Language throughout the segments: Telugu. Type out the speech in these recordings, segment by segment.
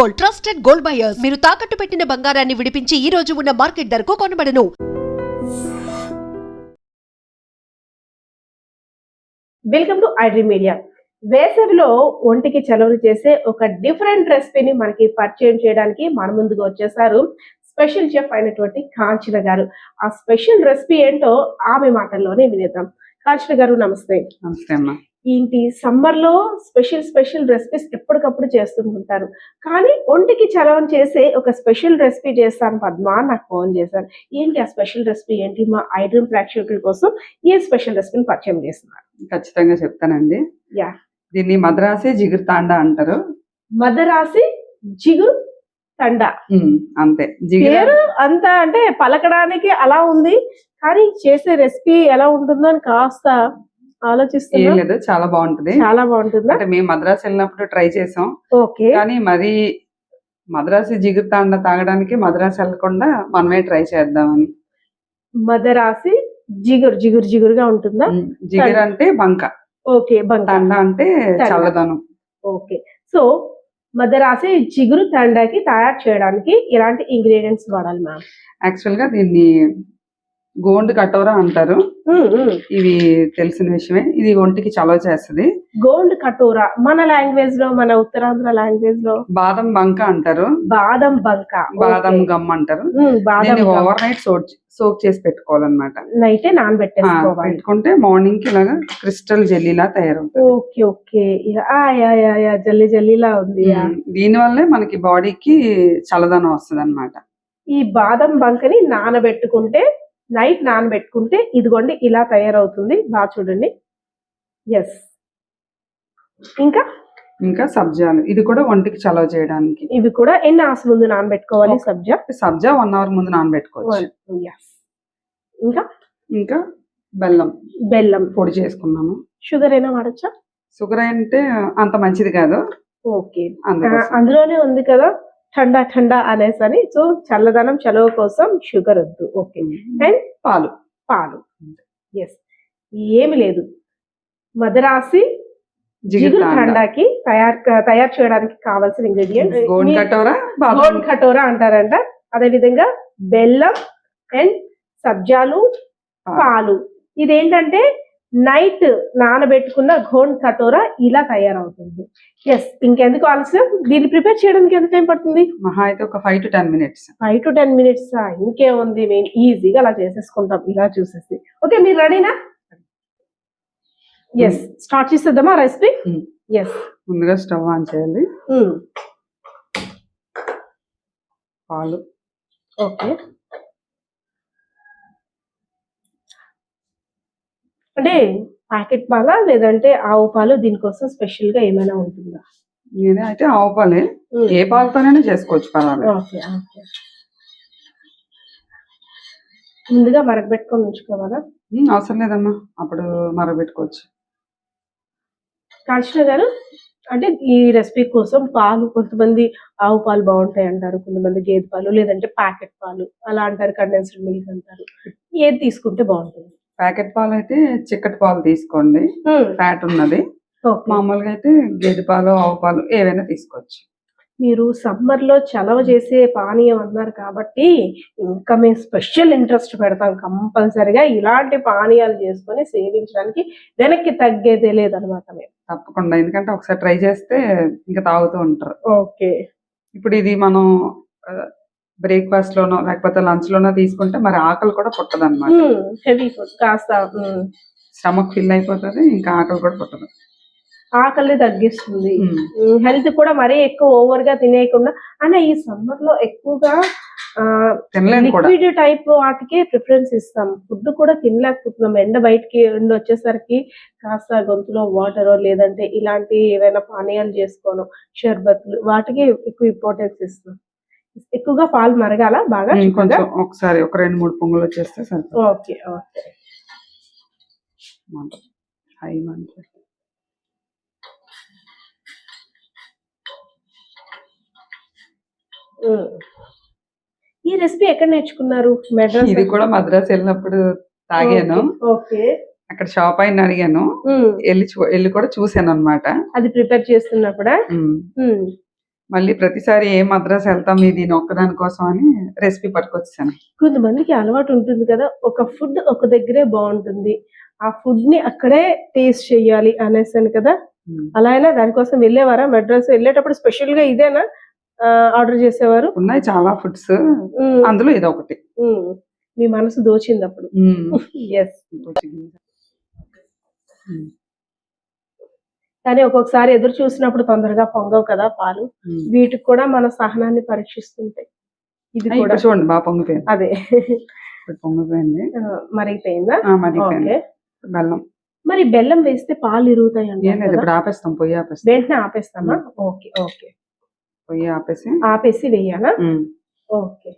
Gold, trusted gold buyers. మీరు తాకట్టు పెట్టిన బంగారాన్ని విడిపించి ఈ రోజు ఉన్న మార్కెట్ ధరకు కొనబడను. Welcome to iDream media. వేసవిలో ఒంటికి చలవలు చేసే ఒక డిఫరెంట్ రెసిపీని మనకి పరిచయం చేయడానికి మన ముందుకు వచ్చేసారు స్పెషల్ చెఫ్ అయినటువంటి కాంచన గారు. ఆ స్పెషల్ రెసిపీ ఏంటో ఆమె మాటల్లోనే వినేద్దాం. కాంచన గారు నమస్తే. నమస్తే అమ్మా. ఏంటి సమ్మర్ లో స్పెషల్ రెసిపీస్ ఎప్పటికప్పుడు చేస్తుంటారు, కానీ ఒంటికి చలవం చేసే ఒక స్పెషల్ రెసిపీ చేస్తాను పద్మా నాకు ఫోన్ చేశారు. ఏంటి ఆ స్పెషల్ రెసిపీ ఏంటి? మా ఐడ్రీమ్ ప్రేక్షకుల కోసం ఏ స్పెషల్ రెసిపీని పరిచయం చేస్తున్నారు? ఖచ్చితంగా చెప్తానండి. యా, దీన్ని మద్రాసి జిగురు తాండా అంటారు. మదరాసి జిగురు తండా అంతే. పేరు అంతా అంటే పలకడానికి అలా ఉంది, కానీ చేసే రెసిపీ ఎలా ఉంటుందో అని కాస్త ఆలోచిస్తున్నా. లేదు, చాలా బాగుంటది. చాలా బాగుంటుందా? అంటే మేము మద్రాసు వెళ్ళినప్పుడు ట్రై చేసాం. ఓకే. కానీ మరి మద్రాసి జిగురు తాండా తాగడానికి మద్రాసు వెళ్ళకుండా మనమే ట్రై చేద్దామని. మదరాసి జిగురుగా ఉంటుందా? జిగురు అంటే బంక, ఓకే. తాండా అంటే చల్లదనం. ఓకే. సో మదరాసి జిగురు తండాకి తయారు చేయడానికి ఎలాంటి ఇంగ్రీడియంట్స్ వాడాలి మ్యామ్? యాక్చువల్ గా దీన్ని గోండు కటోరా అంటారు. ఇది తెలిసిన విషయమే. ఇది ఒంటికి చలవ చేస్తుంది. గోండ్ కటోరా మన లాంగ్వేజ్ లో, మన ఉత్తరాంధ్ర లాంగ్వేజ్ లో బాదం బంక అంటారు. బాదం బంక, బాదం గమ్ అంటారు. ఓవర్ నైట్ సోక్ చేసి పెట్టుకోవాలన్నమాట. నైటే నానబెట్టేసుకోవాలి. పెట్టుకుంటే మార్నింగ్ కి ఇలాగా క్రిస్టల్ జెల్లీలా తయారవుతుంది. Okay okay. జల్లీలా ఉంది. దీని వల్లే మనకి బాడీకి చల్లదనం వస్తుంది అన్నమాట. ఈ బాదం బంకని నైట్ నానబెట్టుకుంటే ఇదిగోండి ఇలా తయారవుతుంది. బాగా చూడండి. ఎస్. ఇంకా సబ్జాలు, ఇది కూడా ఒంటికి చలవ చేయడానికి. ఇవి కూడా ఎన్ని అవర్స్ ముందు నానబెట్టుకోవాలి? సబ్జా 1 అవర్ ముందు నానబెట్టుకోవచ్చు. ఇంకా బెల్లం పొడి చేసుకున్నాము. షుగర్ అయినా వాడచ్చా? షుగర్ అంటే అంత మంచిది కాదు. ఓకే. అందులోనే ఉంది కదా ఠండా అనేసని. సో చల్లదనం చలవ కోసం షుగర్ వద్దు. ఓకే. అండ్ పాలు. ఎస్. ఏమి లేదు, మదరాసి జిగురు తండాకి తయారు చేయడానికి కావాల్సిన ఇంగ్రీడియంట్ గోండ్ కటోరా అంటారంట. అదే విధంగా బెల్లం అండ్ సబ్జాలు, పాలు. ఇదేంటంటే నైట్ నానబెట్టుకున్న గోండ్ కటోరా ఇలా తయారవుతుంది. ఎస్. ఇంకెందుకు ఆలస్యం? దీన్ని ప్రిపేర్ చేయడానికి ఎంత టైం పడుతుంది? మహా అయితే ఒక 5 to 10 minutes. 5 to 10 minutes. ఇంకేముంది, మేము ఈజీగా అలా చేసేసుకుంటాం ఇలా చూసేసి. ఓకే, మీరు రెడీనా? ఎస్. స్టార్ట్ చేసేద్దామా రెసిపీ? ఎస్. ముందుగా స్టవ్ ఆన్ చేయాలి. పాలు. ఓకే. అంటే ప్యాకెట్ పాలా లేదంటే ఆవు పాలు? దీనికోసం స్పెషల్ గా ఏమైనా ఉంటుందా? అయితే ఆవు పాలే. ఏ పాలతోనైనా చేసుకోవచ్చు, పర్వాలేదు. ఓకే. ముందుగా మరగబెట్టుకొని ఉంచుకోవాలా? అవసరం లేదమ్మా, అప్పుడు మరగబెట్టుకోవచ్చు. కాంచన గారు, అంటే ఈ రెసిపీ కోసం పాలు కొంతమంది ఆవు పాలు బాగుంటాయి అంటారు, కొంతమంది గేదె పాలు, లేదంటే ప్యాకెట్ పాలు అలా అంటారు, కండెన్స్డ్ మిల్క్ అంటారు. ఏది తీసుకుంటే బాగుంటుంది? ప్యాకెట్ పాలు అయితే చిక్కటి పాలు తీసుకోండి, ఫ్యాట్ ఉన్నది. మామూలుగా అయితే గేదె పాలు, ఆవు పాలు ఏవైనా తీసుకోవచ్చు. మీరు సమ్మర్ లో చలవ చేసే పానీయం అన్నారు కాబట్టి ఇంకా మేము స్పెషల్ ఇంట్రెస్ట్ పెడతాం. కంపల్సరిగా ఇలాంటి పానీయాలు చేసుకొని సేవించడానికి వెనక్కి తగ్గేదే లేదనమాట మేము. తప్పకుండా, ఎందుకంటే ఒకసారి ట్రై చేస్తే ఇంకా తాగుతూ ఉంటారు. ఓకే. ఇప్పుడు ఇది మనం బ్రేక్ఫాస్ట్ లోనో లేకపోతే లంచ్ లోనో తీసుకుంటే మరి ఆకలి కూడా పుట్టదు అనమాట. హెవీ ఫుడ్ కాస్త స్టమక్ ఫిల్ అయిపోతుంది, ఇంకా ఆకలి కూడా పుట్టదు. ఆకలి తగ్గిస్తుంది, హెల్త్ కూడా మరీ ఎక్కువ ఓవర్ గా తినేయకుండా. అన్న ఈ సమ్మర్ లో ఎక్కువగా లిక్విడ్ టైప్ వాటికి ప్రిఫరెన్స్ ఇస్తాం. ఫుడ్ కూడా తినలేకపోతున్నాం. బయటికి వచ్చేసరికి కాస్త గొంతులో వాటర్ లేదంటే ఇలాంటి ఏవైనా పానీయాలు చేసుకోను, షర్బత్లు, వాటికి ఎక్కువ ఇంపార్టెన్స్ ఇస్తాం. ఎక్కువగా పాలు మరగాల బాగా, కొంచెం ఒకసారి ఒక 2-3 పొంగులు వచ్చేస్తే సరిపోతుంది. ఓకే. ఈ రెసిపీ ఎక్కడ నేర్చుకున్నారు? మెడ్రాస్. ఇది కూడా మద్రాసు వెళ్ళినప్పుడు తాగాను. ఓకే. అక్కడ షాప్ అయిన అడిగాను, వెళ్ళి కూడా చూసాను అన్నమాట. అది ప్రిపేర్ చేస్తున్నప్పుడా? మళ్ళీ ప్రతిసారి ఏ మద్రాసు వెళ్తాం దీని ఒక్కదాని కోసం అని రెసిపీ పట్టుకొచ్చాను. కొంతమందికి అలవాటు ఉంటుంది కదా, ఒక ఫుడ్ ఒక దగ్గరే బాగుంటుంది, ఆ ఫుడ్ ని అక్కడే టేస్ట్ చేయాలి అనేసాను కదా. అలా అయినా దానికోసం వెళ్ళేవారా? మెడ్రాస్ వెళ్ళేటప్పుడు స్పెషల్ గా ఇదేనా ఆర్డర్ చేసేవారు? ఉన్నాయి చాలా ఫుడ్స్, అందులో ఇది ఒకటి. మీ మనసు దోచింది అప్పుడు. ఎస్. కానీ ఒక్కొక్కసారి ఎదురు చూసినప్పుడు తొందరగా పొంగవు కదా పాలు. వీటికి కూడా మన సహనాన్ని పరీక్షిస్తుంటాయి. ఇది కూడా చూడండి బాగా పొంగిపోయింది. అదే పొంగిపోయింది, మరిగిపోయిందా? మరిగిపోయింది. బెల్లం, మరి బెల్లం వేస్తే పాలు ఇరుగుతాయి అంటే ఇప్పుడు ఆపేస్తాం, పొయ్యి ఆపేస్తాం. వెంటనే ఆపేస్తామా? ఓకే ఓకే, పొయ్యి ఆపేసి వెయ్యాలా? ఓకే.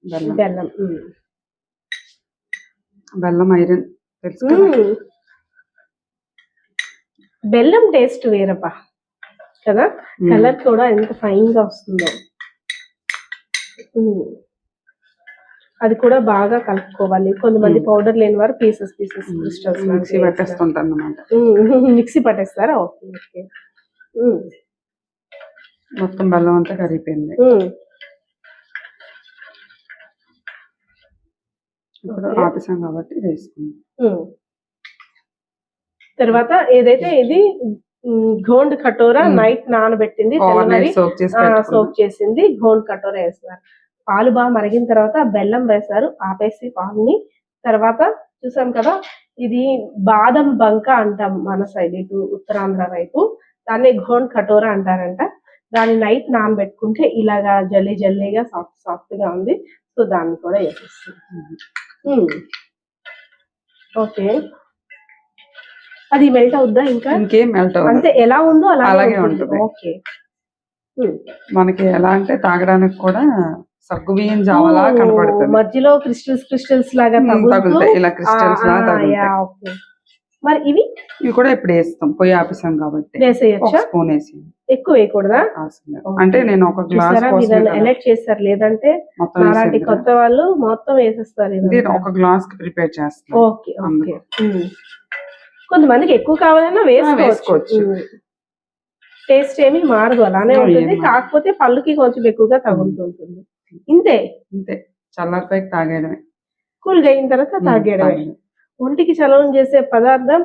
బెల్లం, బెల్లం బెల్లం ఐరన్ తెలుసు. బెల్లం టేస్ట్ వేరబ్బా కదా, కలర్ కూడా ఎంత ఫైన్ గా వస్తుందో. అది కూడా బాగా కలుపుకోవాలి. కొంతమంది పౌడర్ లేని వారు పీసెస్ క్రిస్టల్స్ మిక్సీ పట్టేస్తుంటారు అన్నమాట. మిక్సీ పట్టేస్తారా? Okay okay. మొత్తం బెల్లం అంతా కరిగిపోయింది. ఇప్పుడు ఆపేసాం కాబట్టి వేసుకుందాం. తర్వాత ఏదైతే ఇది గోండ్ కటోరా నైట్ నానబెట్టింది, సోక్ చేసింది గోండ్ కటోరా వేస్తున్నారు. పాలు బాగా మరిగిన తర్వాత బెల్లం వేశారు, ఆపేసి పాలుని. తర్వాత చూసాం కదా, ఇది బాదం బంక అంటాం మన సైడ్, ఇటు ఉత్తరాంధ్ర వైపు దాన్ని గోండ్ కటోరా అంటారంట. దాన్ని నైట్ నానబెట్టుకుంటే ఇలాగా జల్లీ జల్లీగా సాఫ్ట్ గా ఉంది. సో దాన్ని కూడా వేసేస్తుంది. ఓకే, అది మెల్ట్ అవుద్దా? ఇంకా ఇంకేం మెల్ట్ అవుతుంది, అంతే ఎలా ఉందో అలాగే ఉంటుంది. ఓకే. మనకి ఎలా అంటే తాగడానికి కూడా సగ్గుబియ్యం జావలా కనపడుతుంది, మధ్యలో క్రిస్టల్స్ లాగా తగులుతాయి, ఇలా క్రిస్టల్స్ లాగా తగులుతాయి. మరి ఇవి కూడా ఇప్పుడు వేస్తాం, పొయ్యి ఆపేసాం కాబట్టి వేసేయచ్చా? స్పూన్ వేసి. ఎక్కువ వేయకూడదా? అంటే నేను ఒక గ్లాస్ ఎలక్ట్ చేస్తారు, లేదంటే అలాంటి కొత్త వాళ్ళు మొత్తం వేసేస్తారు. ఒక గ్లాస్ కి ప్రిపేర్ చేస్తాను. Okay okay. కొంతమందికి ఎక్కువ కావాలన్నా వేసుకోవచ్చు, టేస్ట్ ఏమి మారదు, అలానే ఉంటుంది. కాకపోతే పళ్ళుకి కొంచెం ఎక్కువగా తగులుతుంటుంది. ఇంతే ఇంతే. చల్లారిపోయి తాగేయడమే, కూల్గా అయిన తర్వాత తాగేయడమే. ఒంటికి చలవం చేసే పదార్థం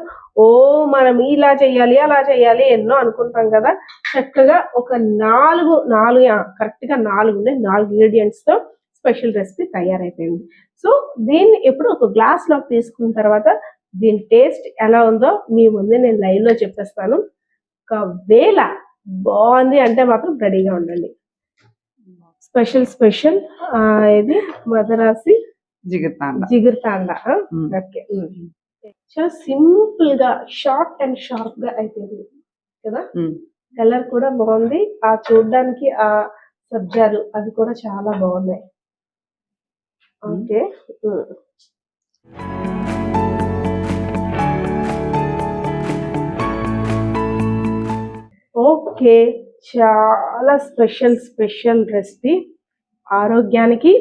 మనం ఇలా చెయ్యాలి అలా చెయ్యాలి ఎన్నో అనుకుంటాం కదా. చక్కగా ఒక నాలుగు కరెక్ట్ గా 4 ఇంగ్రీడియంట్స్ తో స్పెషల్ రెసిపీ తయారైపోయింది. సో దీన్ని ఎప్పుడు ఒక గ్లాస్ లోకి తీసుకున్న తర్వాత దీని టేస్ట్ ఎలా ఉందో మీ ముందే నేను లైవ్ లో చెప్పేస్తాను. ఒకవేళ బాగుంది అంటే మాత్రం రెడీగా ఉండండి. స్పెషల్ ఇది మదరాసి జిగిర్తాండా. ఓకే, చాలా సింపుల్ గా షార్ట్ అండ్ షార్ప్ గా అయిపోయింది కదా. కలర్ కూడా బాగుంది, ఆ చూడడానికి ఆ సబ్జాలు అది కూడా చాలా బాగున్నాయి. ఓకే. ఓకే, చాలా స్పెషల్ రెసిపీ. ఆరోగ్యానికి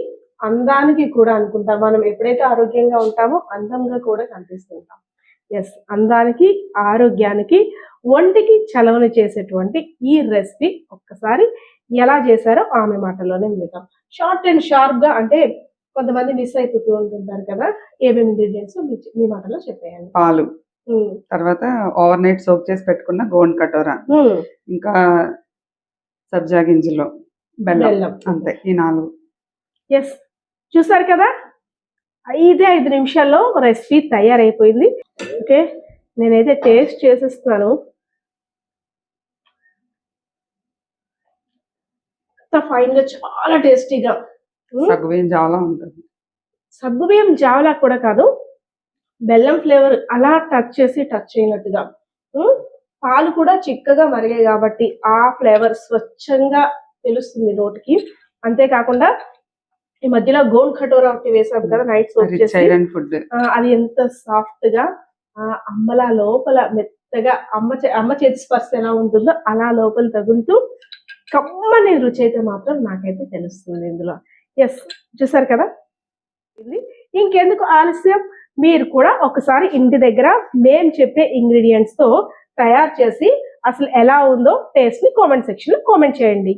అందానికి కూడా అనుకుంటాం. మనం ఎప్పుడైతే ఆరోగ్యంగా ఉంటామో అందంగా కూడా కనిపిస్తుంటాం. ఎస్, అందానికి ఆరోగ్యానికి ఒంటికి చలవని చేసేటువంటి ఈ రెసిపీ ఒక్కసారి ఎలా చేశారో ఆమె మాటలోనే వింటాం. షార్ట్ అండ్ షార్ప్ గా, అంటే కొంతమంది మిస్ అయిపోతూ ఉంటుంటారు కదా, ఏమేమి ఇంగ్రీడియంట్స్ మీ మాటలో చెప్పేయండి. పాలు, తర్వాత ఓవర్ నైట్ సోక్ చేసి పెట్టుకున్న గోండ్ కటోరా, ఇంకా సబ్జా గింజలు, బెల్లం, అంతే ఈ 4. ఎస్, చూసారు కదా, 5 నిమిషాల్లో రెసిపీ తయారైపోయింది. ఓకే, నేనైతే టేస్ట్ చేసేస్తున్నాను. ఫైన్ గా, చాలా టేస్టీగా. సగ్గుబియ్యం జావలా ఉంటుంది. సగ్గుబియ్యం జావలా కూడా కాదు, బెల్లం ఫ్లేవర్ అలా టచ్ చేయనట్టుగా. పాలు కూడా చిక్కగా మరిగాయి కాబట్టి ఆ ఫ్లేవర్ స్వచ్ఛంగా తెలుస్తుంది నోటికి. అంతేకాకుండా ఈ మధ్యలో గోండ్ కటోరా ఒకటి వేసాం కదా నైట్ సోక్ చేసి, అది ఎంత సాఫ్ట్ గా అమ్మలా లోపల మెత్తగా అమ్మ చేతి స్పర్శ ఎలా ఉంటుందో అలా లోపల తగులుతూ కమ్మని రుచి అయితే మాత్రం నాకైతే తెలుస్తుంది ఇందులో. ఎస్, చూసారు కదా. ఇంకెందుకు ఆలస్యం, మీరు కూడా ఒకసారి ఇంటి దగ్గర మేము చెప్పే ఇంగ్రీడియంట్స్ తో తయారు చేసి అసలు ఎలా ఉందో టేస్ట్ ని కామెంట్ సెక్షన్ లో కామెంట్ చేయండి.